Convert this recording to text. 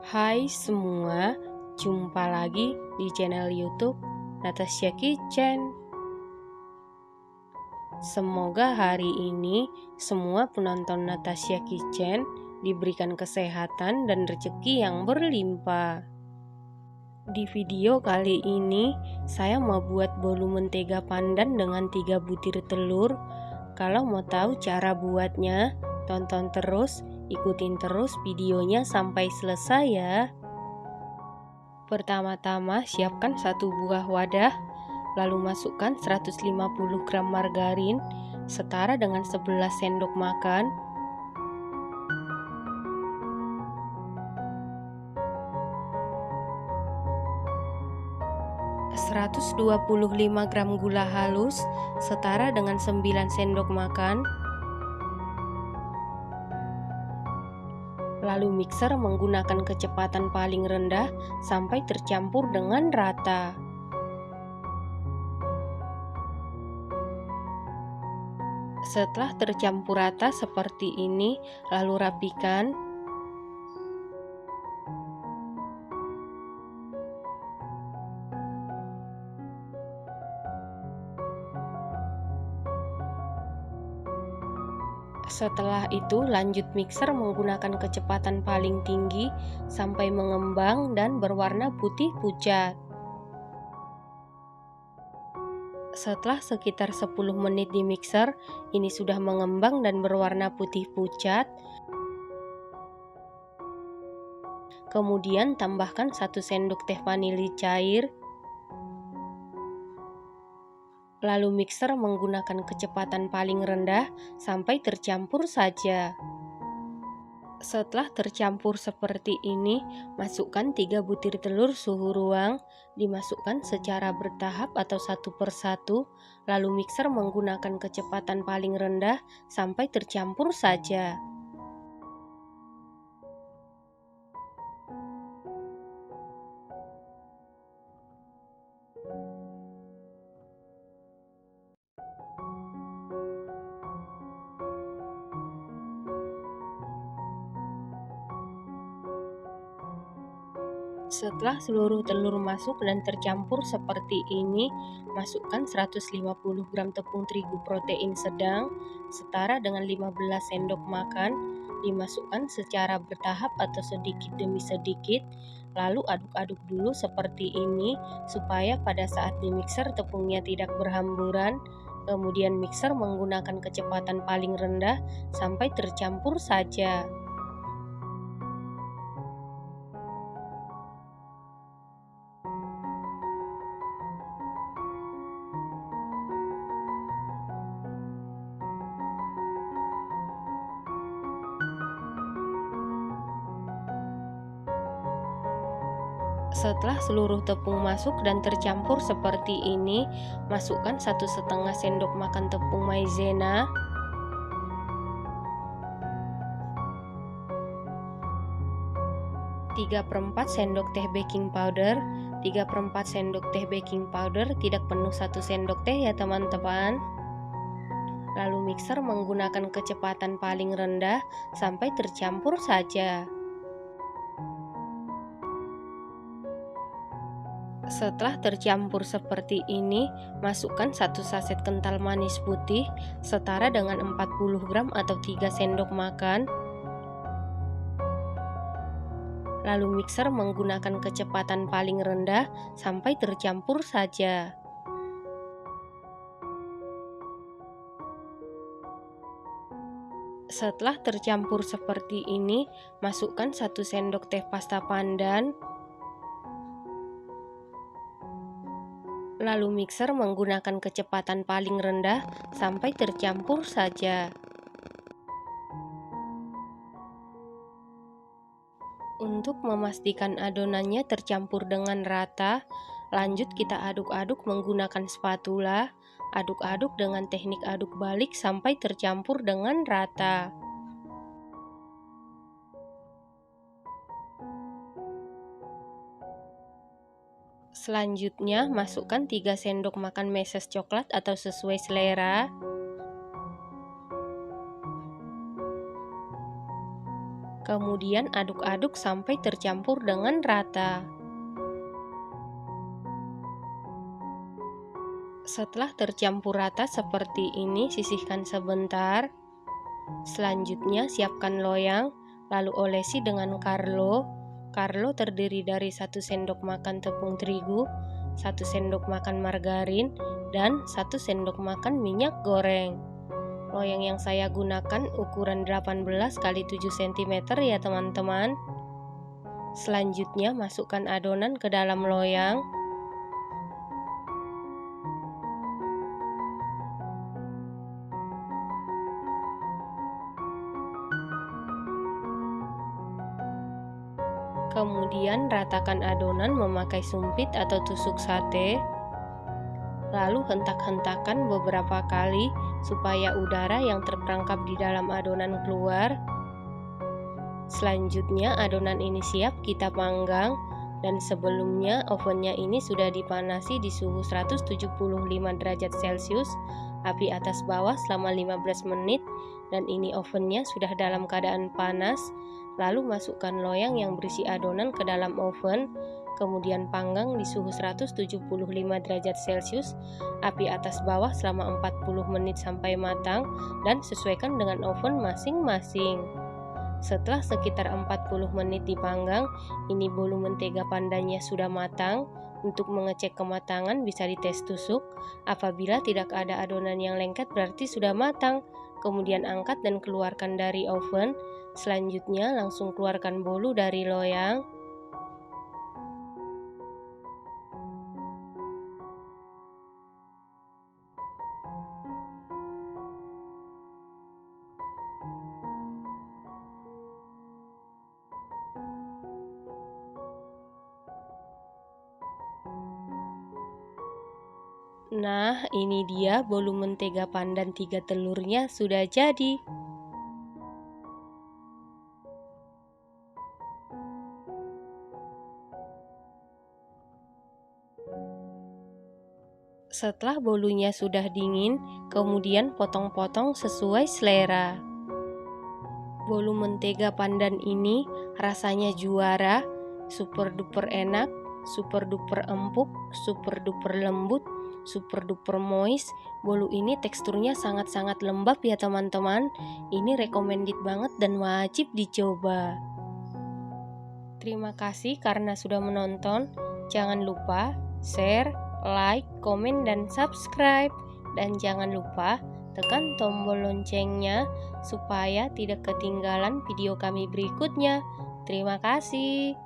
Hai semua, jumpa lagi di channel YouTube Natasha Kitchen. Semoga hari ini semua penonton Natasha Kitchen diberikan kesehatan dan rezeki yang berlimpah. Di video kali ini saya mau buat bolu mentega pandan dengan 3 butir telur. Kalau mau tahu cara buatnya, tonton terus, ikutin terus videonya sampai selesai ya. Pertama-tama siapkan satu buah wadah, lalu masukkan 150 gram margarin setara dengan 11 sendok makan, 125 gram gula halus setara dengan 9 sendok makan. Lalu mixer menggunakan kecepatan paling rendah sampai tercampur dengan rata. Setelah tercampur rata seperti ini, lalu rapikan. Setelah itu lanjut mixer menggunakan kecepatan paling tinggi sampai mengembang dan berwarna putih pucat. Setelah sekitar 10 menit di mixer, ini sudah mengembang dan berwarna putih pucat. Kemudian tambahkan 1 sendok teh vanili cair. Lalu mixer menggunakan kecepatan paling rendah sampai tercampur saja. Setelah tercampur seperti ini, masukkan 3 butir telur suhu ruang, dimasukkan secara bertahap atau satu persatu, lalu mixer menggunakan kecepatan paling rendah sampai tercampur saja. Setelah seluruh telur masuk dan tercampur seperti ini, masukkan 150 gram tepung terigu protein sedang setara dengan 15 sendok makan, dimasukkan secara bertahap atau sedikit demi sedikit, lalu aduk-aduk dulu seperti ini supaya pada saat di mixer tepungnya tidak berhamburan. Kemudian mixer menggunakan kecepatan paling rendah sampai tercampur saja. Setelah seluruh tepung masuk dan tercampur seperti ini, masukkan 1,5 sendok makan tepung maizena, 3/4 sendok teh baking powder, 3/4 sendok teh baking powder, tidak penuh 1 sendok teh ya teman-teman. Lalu mixer menggunakan kecepatan paling rendah sampai tercampur saja. Setelah tercampur seperti ini, masukkan 1 saset kental manis putih setara dengan 40 gram atau 3 sendok makan. Lalu mixer menggunakan kecepatan paling rendah sampai tercampur saja. Setelah tercampur seperti ini, masukkan 1 sendok teh pasta pandan. Lalu mixer menggunakan kecepatan paling rendah sampai tercampur saja. Untuk memastikan adonannya tercampur dengan rata, lanjut kita aduk-aduk menggunakan spatula. Aduk-aduk dengan teknik aduk balik sampai tercampur dengan rata. Selanjutnya, masukkan 3 sendok makan meses coklat atau sesuai selera. Kemudian aduk-aduk sampai tercampur dengan rata. Setelah tercampur rata seperti ini, sisihkan sebentar. Selanjutnya siapkan loyang, lalu olesi dengan karlo. Karlo terdiri dari 1 sendok makan tepung terigu, 1 sendok makan margarin, dan 1 sendok makan minyak goreng. Loyang yang saya gunakan ukuran 18 x 7 cm ya teman-teman. Selanjutnya masukkan adonan ke dalam loyang. Kemudian ratakan adonan memakai sumpit atau tusuk sate. Lalu hentak-hentakan beberapa kali supaya udara yang terperangkap di dalam adonan keluar. Selanjutnya adonan ini siap kita panggang, dan sebelumnya ovennya ini sudah dipanasi di suhu 175 derajat Celcius, api atas bawah selama 15 menit, dan ini ovennya sudah dalam keadaan panas. Lalu masukkan loyang yang berisi adonan ke dalam oven, kemudian panggang di suhu 175 derajat Celcius, api atas bawah selama 40 menit sampai matang, dan sesuaikan dengan oven masing-masing. Setelah sekitar 40 menit dipanggang, ini bolu mentega pandannya sudah matang. Untuk mengecek kematangan bisa dites tusuk. Apabila tidak ada adonan yang lengket berarti sudah matang. Kemudian angkat dan keluarkan dari oven. Selanjutnya langsung keluarkan bolu dari loyang. Nah, ini dia bolu mentega pandan 3 telurnya sudah jadi. Setelah bolunya sudah dingin, kemudian potong-potong sesuai selera. Bolu mentega pandan ini rasanya juara, super duper enak, super duper empuk, super duper lembut, super duper moist. Bolu ini teksturnya sangat-sangat lembab ya teman-teman. Ini recommended banget dan wajib dicoba. Terima kasih karena sudah menonton. Jangan lupa share, like, komen, dan subscribe. Dan jangan lupa tekan tombol loncengnya supaya tidak ketinggalan video kami berikutnya. Terima kasih.